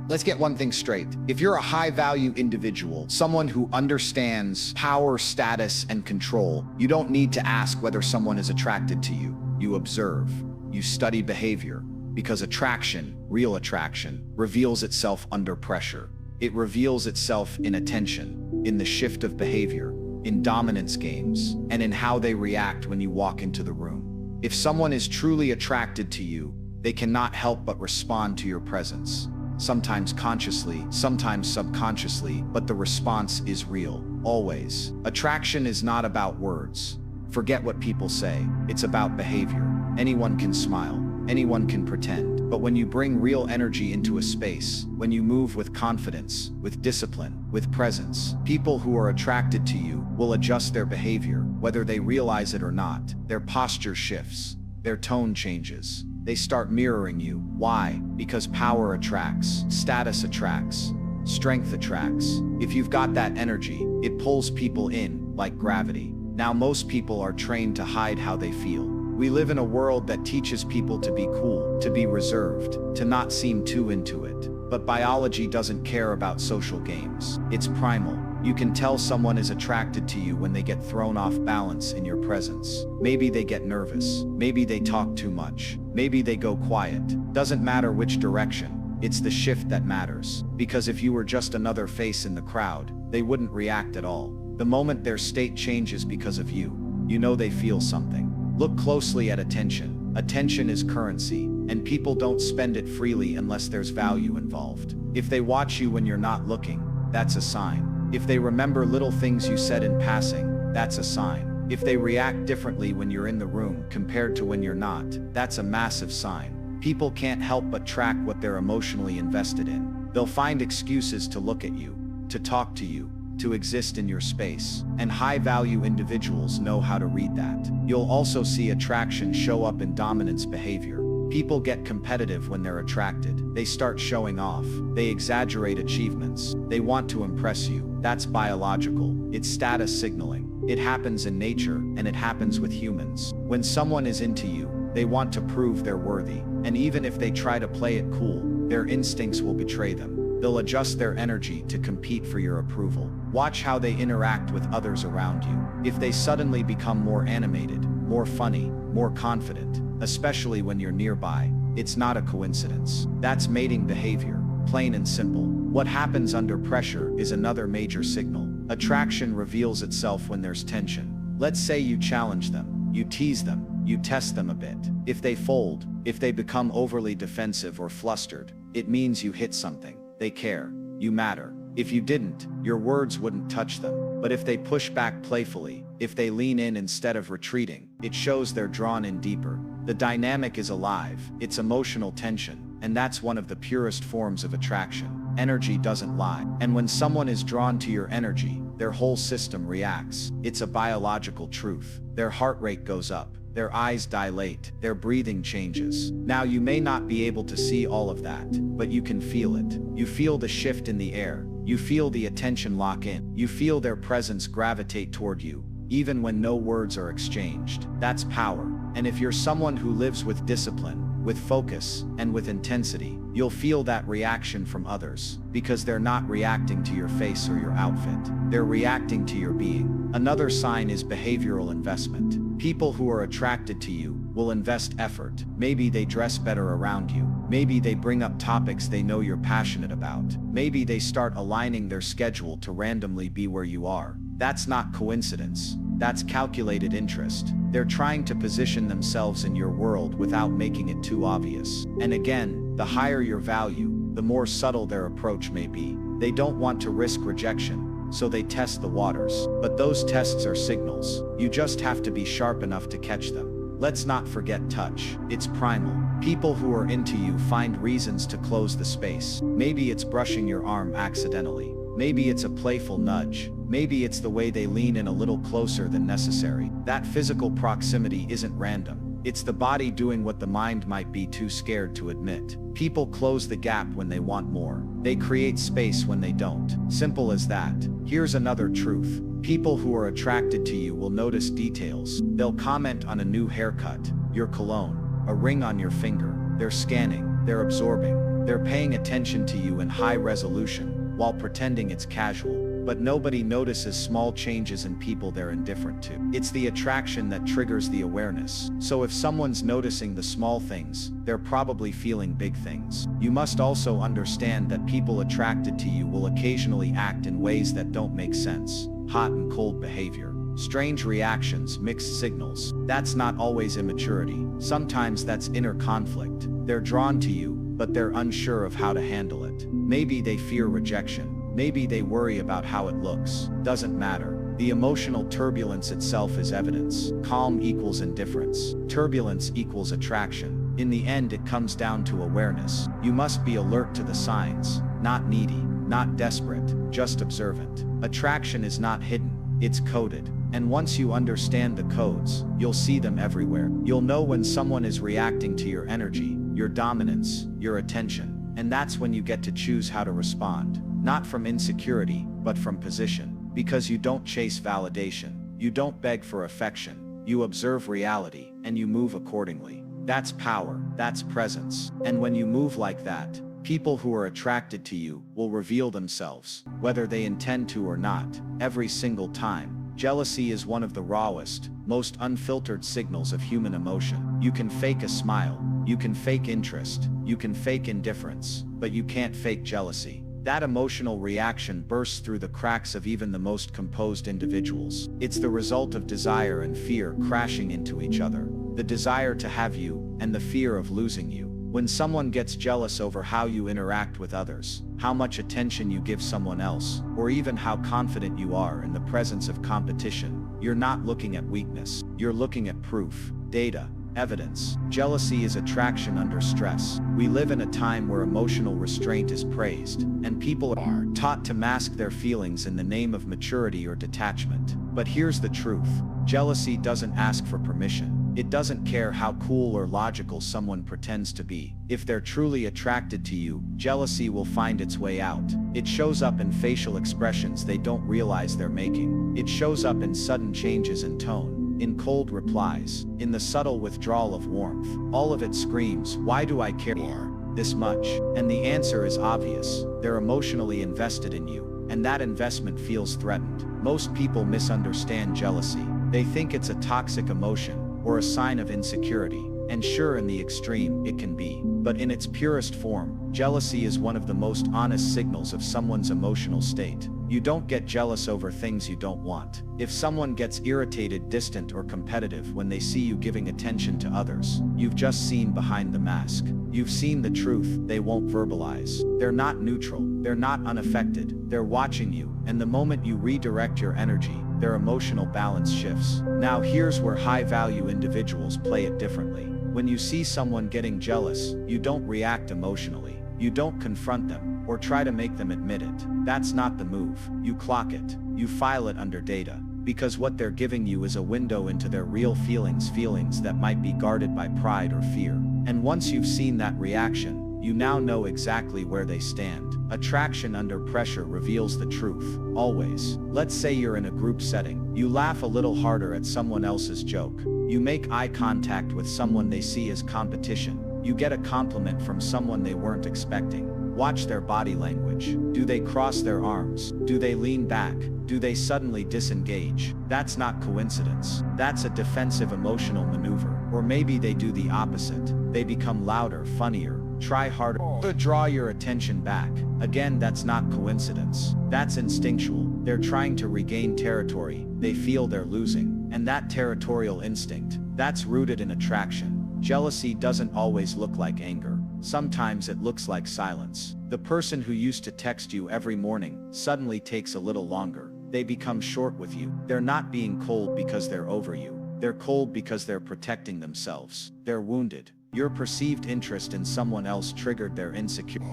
Let's get one thing straight. If you're a high-value individual, someone who understands power, status, and control, you don't need to ask whether someone is attracted to you. You observe. You study behavior. Because attraction, real attraction, reveals itself under pressure. It reveals itself in attention, in the shift of behavior, in dominance games, and in how they react when you walk into the room. If someone is truly attracted to you, they cannot help but respond to your presence. Sometimes consciously, sometimes subconsciously, but the response is real, always. Attraction is not about words. Forget what people say. It's about behavior. Anyone can smile. Anyone can pretend. But when you bring real energy into a space, when you move with confidence, with discipline, with presence, people who are attracted to you will adjust their behavior, whether they realize it or not. Their posture shifts. Their tone changes. They start mirroring you. Why? Because power attracts, status attracts, strength attracts. If you've got that energy, it pulls people in like gravity. Now most people are trained to hide how they feel. We live in a world that teaches people to be cool, to be reserved, to not seem too into it. But biology doesn't care about social games. It's primal. You can tell someone is attracted to you when they get thrown off balance in your presence. Maybe they get nervous. Maybe they talk too much. Maybe they go quiet. Doesn't matter which direction. It's the shift that matters. Because if you were just another face in the crowd, they wouldn't react at all. The moment their state changes because of you, you know they feel something. Look closely at attention. Attention is currency, and people don't spend it freely unless there's value involved. If they watch you when you're not looking, that's a sign. If they remember little things you said in passing, that's a sign. If they react differently when you're in the room compared to when you're not, that's a massive sign. People can't help but track what they're emotionally invested in. They'll find excuses to look at you, to talk to you, to exist in your space. And high-value individuals know how to read that. You'll also see attraction show up in dominance behavior. People get competitive when they're attracted. They start showing off. They exaggerate achievements. They want to impress you. That's biological. It's status signaling. It happens in nature, and it happens with humans. When someone is into you, they want to prove they're worthy. And even if they try to play it cool, their instincts will betray them. They'll adjust their energy to compete for your approval. Watch how they interact with others around you. If they suddenly become more animated, more funny, more confident, especially when you're nearby, it's not a coincidence. That's mating behavior, plain and simple. What happens under pressure is another major signal. Attraction reveals itself when there's tension. Let's say you challenge them, you tease them, you test them a bit. If they fold, if they become overly defensive or flustered, it means you hit something. They care. You matter. If you didn't, your words wouldn't touch them. But if they push back playfully, if they lean in instead of retreating, it shows they're drawn in deeper. The dynamic is alive. It's emotional tension, and that's one of the purest forms of attraction. Energy doesn't lie. And when someone is drawn to your energy, their whole system reacts. It's a biological truth. Their heart rate goes up. Their eyes dilate, their breathing changes. Now you may not be able to see all of that, but you can feel it. You feel the shift in the air. You feel the attention lock in. You feel their presence gravitate toward you, even when no words are exchanged. That's power. And if you're someone who lives with discipline, with focus, and with intensity, you'll feel that reaction from others, because they're not reacting to your face or your outfit. They're reacting to your being. Another sign is behavioral investment. People who are attracted to you will invest effort. Maybe they dress better around you. Maybe they bring up topics they know you're passionate about. Maybe they start aligning their schedule to randomly be where you are. That's not coincidence. That's calculated interest. They're trying to position themselves in your world without making it too obvious. And again, the higher your value, the more subtle their approach may be. They don't want to risk rejection, so they test the waters. But those tests are signals. You just have to be sharp enough to catch them. Let's not forget touch. It's primal. People who are into you find reasons to close the space. Maybe it's brushing your arm accidentally. Maybe it's a playful nudge. Maybe it's the way they lean in a little closer than necessary. That physical proximity isn't random. It's the body doing what the mind might be too scared to admit. People close the gap when they want more. They create space when they don't. Simple as that. Here's another truth. People who are attracted to you will notice details. They'll comment on a new haircut, your cologne, a ring on your finger. They're scanning. They're absorbing. They're paying attention to you in high resolution, while pretending it's casual. But nobody notices small changes in people they're indifferent to. It's the attraction that triggers the awareness. So if someone's noticing the small things, they're probably feeling big things. You must also understand that people attracted to you will occasionally act in ways that don't make sense. Hot and cold behavior, strange reactions, mixed signals. That's not always immaturity. Sometimes that's inner conflict. They're drawn to you, but they're unsure of how to handle it. Maybe they fear rejection. Maybe they worry about how it looks. Doesn't matter. The emotional turbulence itself is evidence. Calm equals indifference. Turbulence equals attraction. In the end, it comes down to awareness. You must be alert to the signs. Not needy, not desperate, just observant. Attraction is not hidden. It's coded. And once you understand the codes, you'll see them everywhere. You'll know when someone is reacting to your energy, your dominance, your attention. And that's when you get to choose how to respond. Not from insecurity, but from position. Because you don't chase validation. You don't beg for affection. You observe reality, and you move accordingly. That's power. That's presence. And when you move like that, people who are attracted to you will reveal themselves, whether they intend to or not, every single time. Jealousy is one of the rawest, most unfiltered signals of human emotion. You can fake a smile. You can fake interest. You can fake indifference. But you can't fake jealousy. That emotional reaction bursts through the cracks of even the most composed individuals. It's the result of desire and fear crashing into each other. The desire to have you, and the fear of losing you. When someone gets jealous over how you interact with others, how much attention you give someone else, or even how confident you are in the presence of competition, you're not looking at weakness. You're looking at proof, data, evidence. Jealousy is attraction under stress. We live in a time where emotional restraint is praised, and people are taught to mask their feelings in the name of maturity or detachment. But here's the truth. Jealousy doesn't ask for permission. It doesn't care how cool or logical someone pretends to be. If they're truly attracted to you, jealousy will find its way out. It shows up in facial expressions they don't realize they're making. It shows up in sudden changes in tone, in cold replies, in the subtle withdrawal of warmth. All of it screams, "Why do I care this much?" And the answer is obvious. They're emotionally invested in you, and that investment feels threatened. Most people misunderstand jealousy. They think it's a toxic emotion, or a sign of insecurity. And sure, in the extreme, it can be. But in its purest form, jealousy is one of the most honest signals of someone's emotional state. You don't get jealous over things you don't want. If someone gets irritated, distant, or competitive when they see you giving attention to others, you've just seen behind the mask. You've seen the truth they won't verbalize. They're not neutral. They're not unaffected. They're watching you, and the moment you redirect your energy, their emotional balance shifts. Now here's where high-value individuals play it differently. When you see someone getting jealous, you don't react emotionally. You don't confront them, or try to make them admit it. That's not the move. You clock it. You file it under data. Because what they're giving you is a window into their real feelings that might be guarded by pride or fear. And once you've seen that reaction, you now know exactly where they stand. Attraction under pressure reveals the truth, always. Let's say you're in a group setting. You laugh a little harder at someone else's joke. You make eye contact with someone they see as competition. You get a compliment from someone they weren't expecting. Watch their body language. Do they cross their arms? Do they lean back? Do they suddenly disengage? That's not coincidence. That's a defensive emotional maneuver. Or maybe they do the opposite. They become louder, funnier, try harder to draw your attention back. Again, that's not coincidence. That's instinctual. They're trying to regain territory. They feel they're losing. And that territorial instinct, that's rooted in attraction. Jealousy doesn't always look like anger. Sometimes it looks like silence. The person who used to text you every morning suddenly takes a little longer. They become short with you. They're not being cold because they're over you. They're cold because they're protecting themselves. They're wounded. Your perceived interest in someone else triggered their insecurity.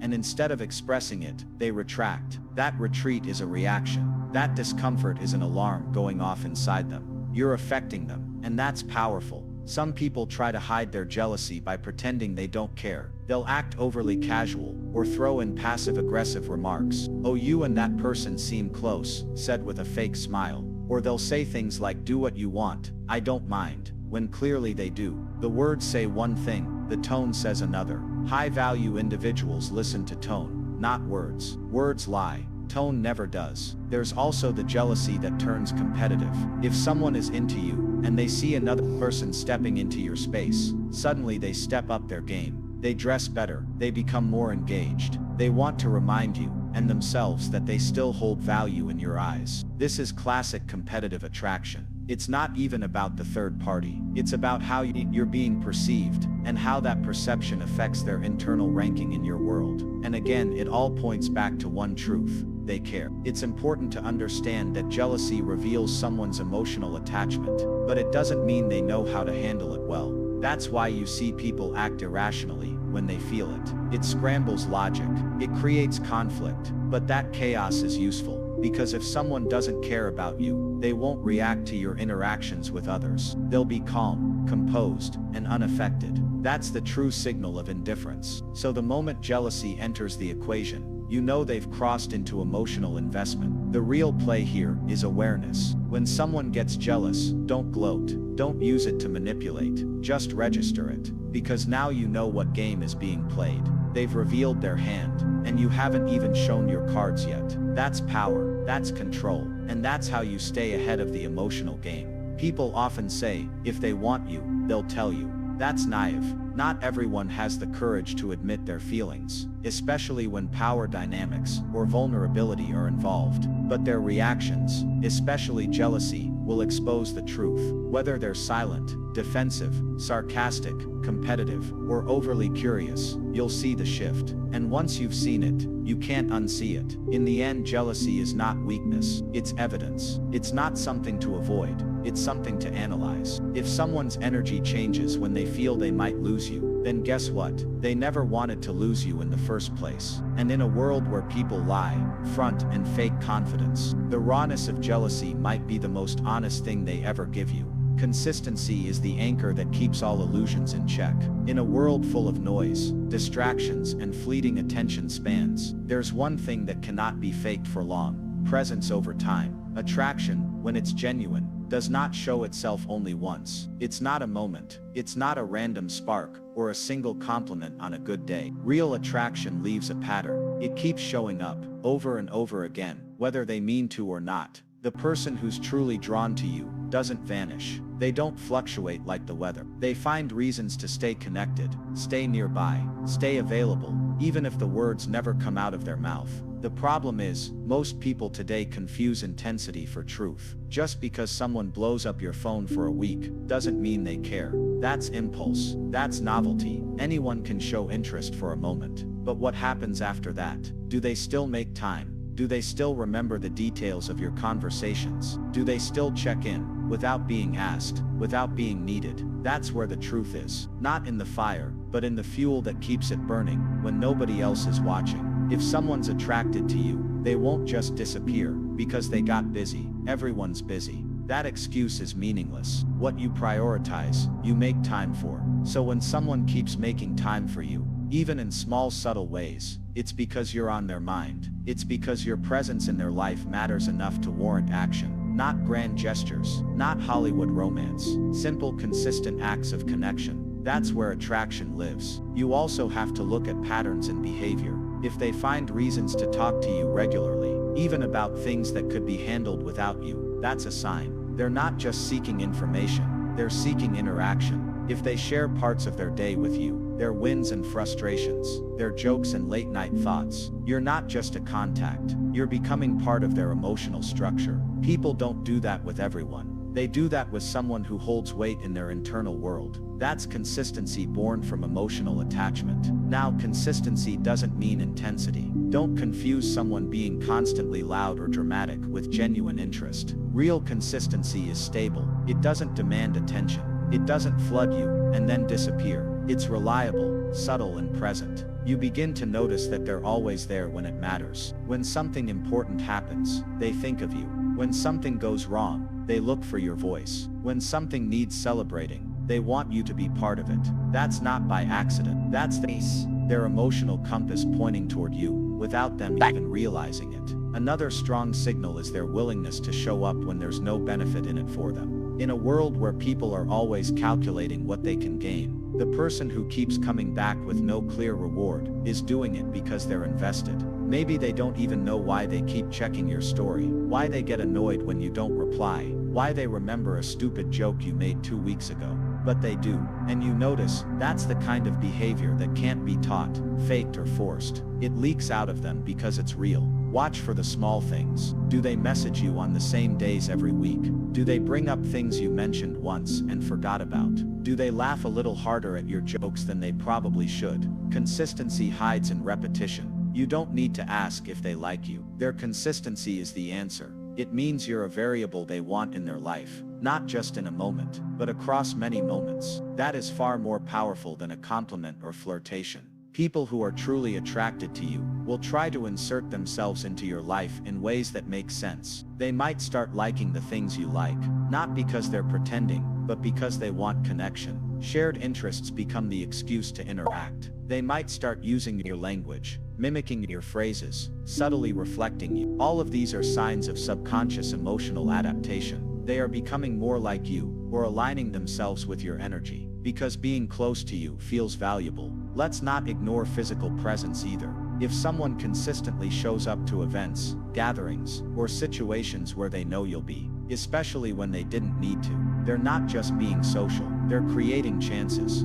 And instead of expressing it, they retract. That retreat is a reaction. That discomfort is an alarm going off inside them. You're affecting them, and that's powerful. Some people try to hide their jealousy by pretending they don't care. They'll act overly casual, or throw in passive-aggressive remarks. "Oh, you and that person seem close," said with a fake smile. Or they'll say things like, "Do what you want, I don't mind," when clearly they do. The words say one thing, the tone says another. High-value individuals listen to tone, not words. Words lie. Tone never does. There's also the jealousy that turns competitive. If someone is into you, and they see another person stepping into your space, suddenly they step up their game. They dress better, they become more engaged. They want to remind you, and themselves, that they still hold value in your eyes. This is classic competitive attraction. It's not even about the third party. It's about how you're being perceived, and how that perception affects their internal ranking in your world. And again, it all points back to one truth: they care. It's important to understand that jealousy reveals someone's emotional attachment, but it doesn't mean they know how to handle it well. That's why you see people act irrationally when they feel it. It scrambles logic. It creates conflict. But that chaos is useful, because if someone doesn't care about you, they won't react to your interactions with others. They'll be calm, composed, and unaffected. That's the true signal of indifference. So the moment jealousy enters the equation, you know they've crossed into emotional investment. The real play here is awareness. When someone gets jealous, don't gloat. Don't use it to manipulate. Just register it. Because now you know what game is being played. They've revealed their hand, and you haven't even shown your cards yet. That's power, that's control, and that's how you stay ahead of the emotional game. People often say, if they want you, they'll tell you. That's naive. Not everyone has the courage to admit their feelings, especially when power dynamics or vulnerability are involved. But their reactions, especially jealousy, will expose the truth. Whether they're silent, defensive, sarcastic, competitive, or overly curious, you'll see the shift. And once you've seen it, you can't unsee it. In the end, jealousy is not weakness, it's evidence. It's not something to avoid, it's something to analyze. If someone's energy changes when they feel they might lose you, then guess what? They never wanted to lose you in the first place. And in a world where people lie, front, and fake confidence, the rawness of jealousy might be the most honest thing they ever give you. Consistency is the anchor that keeps all illusions in check. In a world full of noise, distractions, and fleeting attention spans, there's one thing that cannot be faked for long: presence over time. Attraction, when it's genuine, does not show itself only once. It's not a moment. It's not a random spark, or a single compliment on a good day. Real attraction leaves a pattern. It keeps showing up, over and over again, whether they mean to or not. The person who's truly drawn to you doesn't vanish. They don't fluctuate like the weather. They find reasons to stay connected, stay nearby, stay available, even if the words never come out of their mouth. The problem is, most people today confuse intensity for truth. Just because someone blows up your phone for a week doesn't mean they care. That's impulse. That's novelty. Anyone can show interest for a moment. But what happens after that? Do they still make time? Do they still remember the details of your conversations? Do they still check in, without being asked, without being needed? That's where the truth is. Not in the fire, but in the fuel that keeps it burning, when nobody else is watching. If someone's attracted to you, they won't just disappear, because they got busy. Everyone's busy. That excuse is meaningless. What you prioritize, you make time for. So when someone keeps making time for you, even in small subtle ways, it's because you're on their mind. It's because your presence in their life matters enough to warrant action. Not grand gestures, not Hollywood romance. Simple, consistent acts of connection. That's where attraction lives. You also have to look at patterns in behavior. If they find reasons to talk to you regularly, even about things that could be handled without you, that's a sign. They're not just seeking information, they're seeking interaction. If they share parts of their day with you, their wins and frustrations, their jokes and late-night thoughts, you're not just a contact, you're becoming part of their emotional structure. People don't do that with everyone. They do that with someone who holds weight in their internal world. That's consistency born from emotional attachment. Now, consistency doesn't mean intensity. Don't confuse someone being constantly loud or dramatic with genuine interest. Real consistency is stable. It doesn't demand attention. It doesn't flood you and then disappear. It's reliable, subtle, and present. You begin to notice that they're always there when it matters. When something important happens, they think of you. When something goes wrong, they look for your voice. When something needs celebrating, they want you to be part of it. That's not by accident. That's their emotional compass pointing toward you, without them even realizing it. Another strong signal is their willingness to show up when there's no benefit in it for them. In a world where people are always calculating what they can gain, The person who keeps coming back with no clear reward is doing it because they're invested. Maybe they don't even know why they keep checking your story, why they get annoyed when you don't reply, why they remember a stupid joke you made 2 weeks ago. But they do, and you notice, that's the kind of behavior that can't be taught, faked or forced. It leaks out of them because it's real. Watch for the small things. Do they message you on the same days every week? Do they bring up things you mentioned once and forgot about? Do they laugh a little harder at your jokes than they probably should? Consistency hides in repetition. You don't need to ask if they like you. Their consistency is the answer. It means you're a variable they want in their life, not just in a moment, but across many moments. That is far more powerful than a compliment or flirtation. People who are truly attracted to you will try to insert themselves into your life in ways that make sense. They might start liking the things you like, not because they're pretending, but because they want connection. Shared interests become the excuse to interact. They might start using your language, mimicking your phrases, subtly reflecting you. All of these are signs of subconscious emotional adaptation. They are becoming more like you, or aligning themselves with your energy, because being close to you feels valuable. Let's not ignore physical presence either. If someone consistently shows up to events, gatherings, or situations where they know you'll be, especially when they didn't need to, they're not just being social, they're creating chances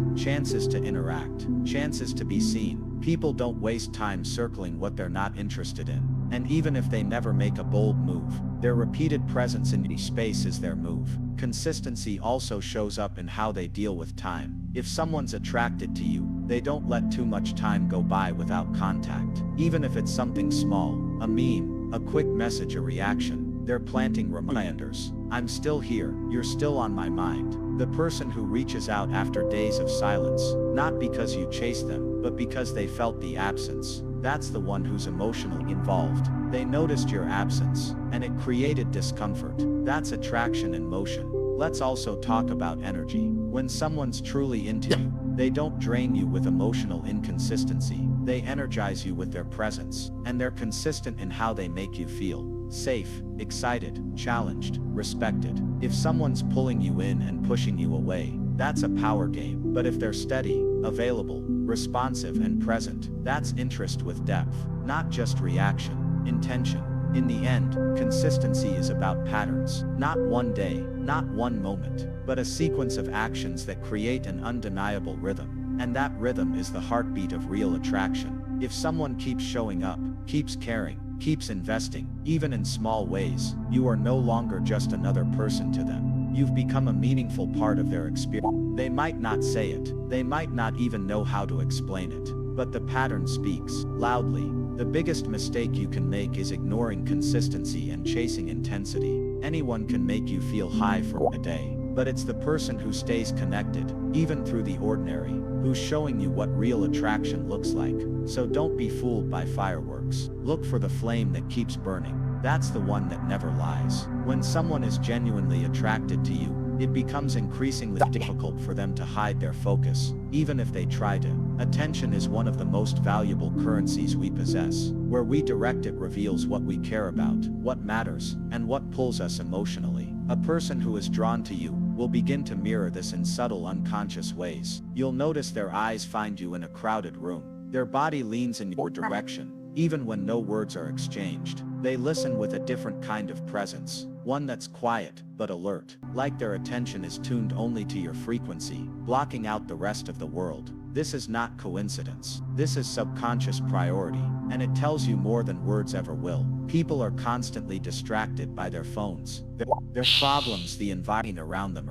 to interact, chances to be seen. People don't waste time circling what they're not interested in. And even if they never make a bold move, their repeated presence in each space is their move. Consistency also shows up in how they deal with time. If someone's attracted to you, they don't let too much time go by without contact. Even if it's something small, a meme, a quick message, a reaction, they're planting reminders. I'm still here, you're still on my mind. The person who reaches out after days of silence, not because you chased them, but because they felt the absence, that's the one who's emotionally involved. They noticed your absence, and it created discomfort. That's attraction in motion. Let's also talk about energy. When someone's truly into you, they don't drain you with emotional inconsistency. They energize you with their presence, and they're consistent in how they make you feel. Safe, excited, challenged, respected. If someone's pulling you in and pushing you away, that's a power game. But if they're steady, available, responsive and present, that's interest with depth, not just reaction, intention. In the end, consistency is about patterns, not one day, not one moment, but a sequence of actions that create an undeniable rhythm. And that rhythm is the heartbeat of real attraction. If someone keeps showing up, keeps caring, keeps investing, even in small ways, you are no longer just another person to them. You've become a meaningful part of their experience. They might not say it, they might not even know how to explain it, but the pattern speaks loudly. The biggest mistake you can make is ignoring consistency and chasing intensity. Anyone can make you feel high for a day, but it's the person who stays connected, even through the ordinary, who's showing you what real attraction looks like. So don't be fooled by fireworks. Look for the flame that keeps burning. That's the one that never lies. When someone is genuinely attracted to you, it becomes increasingly difficult for them to hide their focus, even if they try to. Attention is one of the most valuable currencies we possess. Where we direct it reveals what we care about, what matters, and what pulls us emotionally. A person who is drawn to you will begin to mirror this in subtle, unconscious ways. You'll notice their eyes find you in a crowded room. Their body leans in your direction, even when no words are exchanged. They listen with a different kind of presence, one that's quiet, but alert, like their attention is tuned only to your frequency, blocking out the rest of the world. This is not coincidence. This is subconscious priority, and it tells you more than words ever will. People are constantly distracted by their phones, their problems, the environment around them.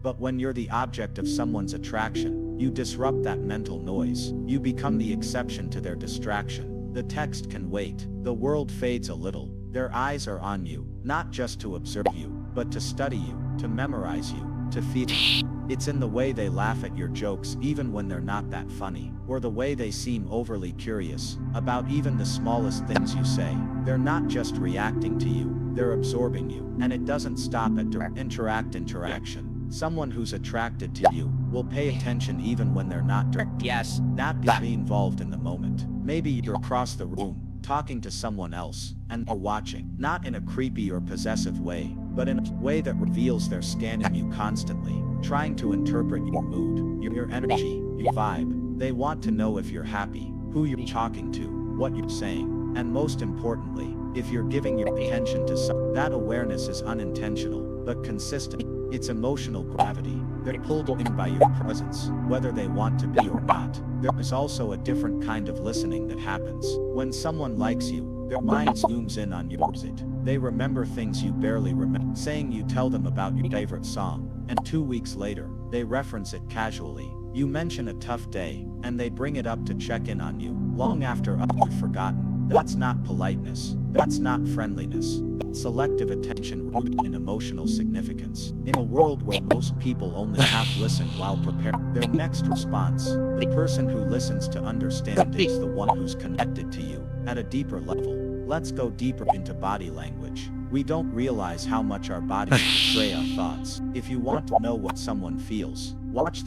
But when you're the object of someone's attraction, you disrupt that mental noise. You become the exception to their distraction. The text can wait. The world fades a little. Their eyes are on you, not just to observe you, but to study you, to memorize you, to feed you. It's in the way they laugh at your jokes even when they're not that funny, or the way they seem overly curious about even the smallest things you say. They're not just reacting to you, they're absorbing you. And it doesn't stop at interaction. Someone who's attracted to you will pay attention even when they're not not be involved in the moment. Maybe you're across the room, talking to someone else, and they're watching, not in a creepy or possessive way, but in a way that reveals they're scanning you constantly, trying to interpret your mood, your energy, your vibe. They want to know if you're happy, who you're talking to, what you're saying, and most importantly, if you're giving your attention to someone. That awareness is unintentional, but consistent. It's emotional gravity. They're pulled in by your presence, whether they want to be or not. There is also a different kind of listening that happens. When someone likes you, their mind zooms in on yours. They remember things you barely remember. Saying you tell them about your favorite song, and 2 weeks later, they reference it casually. You mention a tough day, and they bring it up to check in on you, long after you've forgotten. That's not politeness. That's not friendliness. That's selective attention rooted in emotional significance. In a world where most people only half listen while preparing their next response, the person who listens to understand is the one who's connected to you at a deeper level. Let's go deeper into body language. We don't realize how much our bodies portray our thoughts. If you want to know what someone feels, watch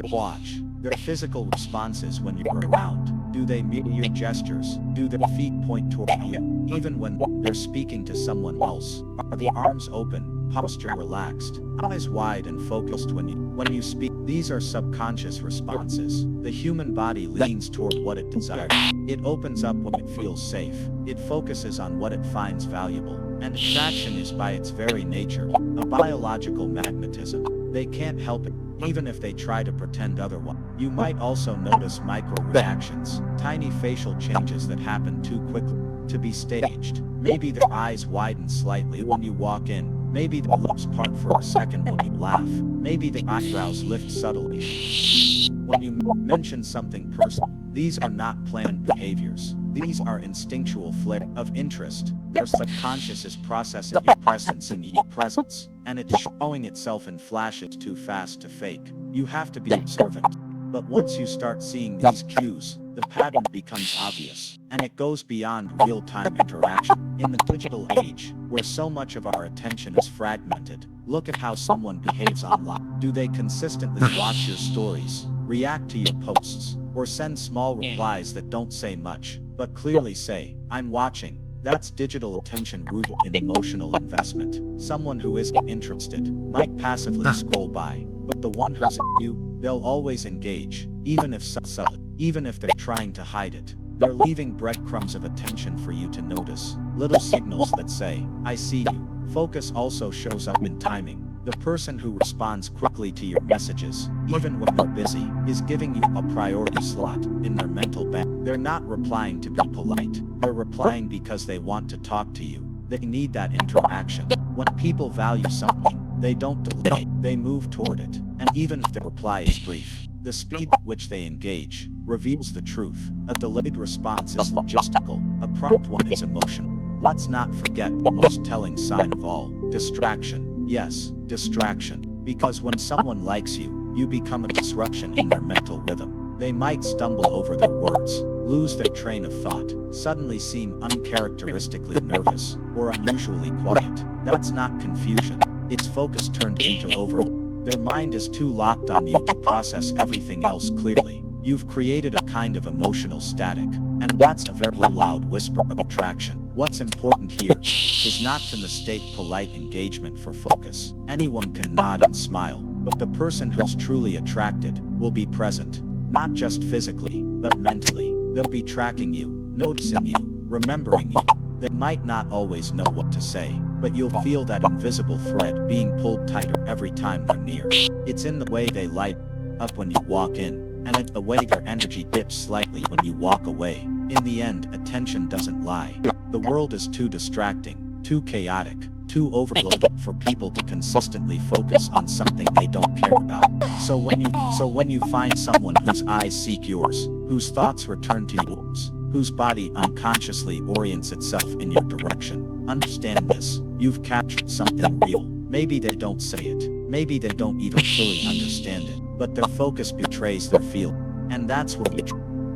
their physical responses when you're around. Do they mirror your gestures? Do their feet point toward you? Even when they're speaking to someone else, are the arms open, posture relaxed, eyes wide and focused when you speak? These are subconscious responses. The human body leans toward what it desires. It opens up when it feels safe. It focuses on what it finds valuable. And attraction is by its very nature a biological magnetism. They can't help it, even if they try to pretend otherwise. You might also notice micro-reactions, tiny facial changes that happen too quickly to be staged. Maybe their eyes widen slightly when you walk in. Maybe their lips part for a second when you laugh. Maybe the eyebrows lift subtly when you mention something personal. These are not planned behaviors. These are instinctual flare of interest. Their subconscious is processing your presence in your presence, and it's showing itself in flashes too fast to fake. You have to be observant. But once you start seeing these cues, the pattern becomes obvious, and it goes beyond real-time interaction. In the digital age, where so much of our attention is fragmented, look at how someone behaves online. Do they consistently watch your stories, react to your posts, or send small replies that don't say much, but clearly say, "I'm watching"? That's digital attention rooted in emotional investment. Someone who isn't interested might passively scroll by, but the one who's in you, they'll always engage, even if subtle, even if they're trying to hide it. They're leaving breadcrumbs of attention for you to notice, little signals that say, "I see you." Focus also shows up in timing. The person who responds quickly to your messages, even when you're busy, is giving you a priority slot in their mental bank. They're not replying to be polite. They're replying because they want to talk to you. They need that interaction. When people value something, they don't delay, they move toward it. And even if the reply is brief, the speed at which they engage reveals the truth. A delayed response is logistical. A prompt one is emotional. Let's not forget the most telling sign of all: distraction. Yes, distraction. Because when someone likes you, you become a disruption in their mental rhythm. They might stumble over their words, lose their train of thought, suddenly seem uncharacteristically nervous, or unusually quiet. That's not confusion. It's focus turned into overload. Their mind is too locked on you to process everything else clearly. You've created a kind of emotional static, and that's a very loud whisper of attraction. What's important here is not to mistake polite engagement for focus. Anyone can nod and smile, but the person who's truly attracted will be present, not just physically, but mentally. They'll be tracking you, noticing you, remembering you. They might not always know what to say, but you'll feel that invisible thread being pulled tighter every time they're near. It's in the way they light up when you walk in, and in the way their energy dips slightly when you walk away. In the end, attention doesn't lie. The world is too distracting, too chaotic, too overloaded for people to consistently focus on something they don't care about. So when you find someone whose eyes seek yours, whose thoughts return to yours, whose body unconsciously orients itself in your direction, understand this: you've captured something real. Maybe they don't say it, maybe they don't even fully understand it, but their focus betrays their feeling. And that's where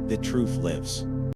the truth lives.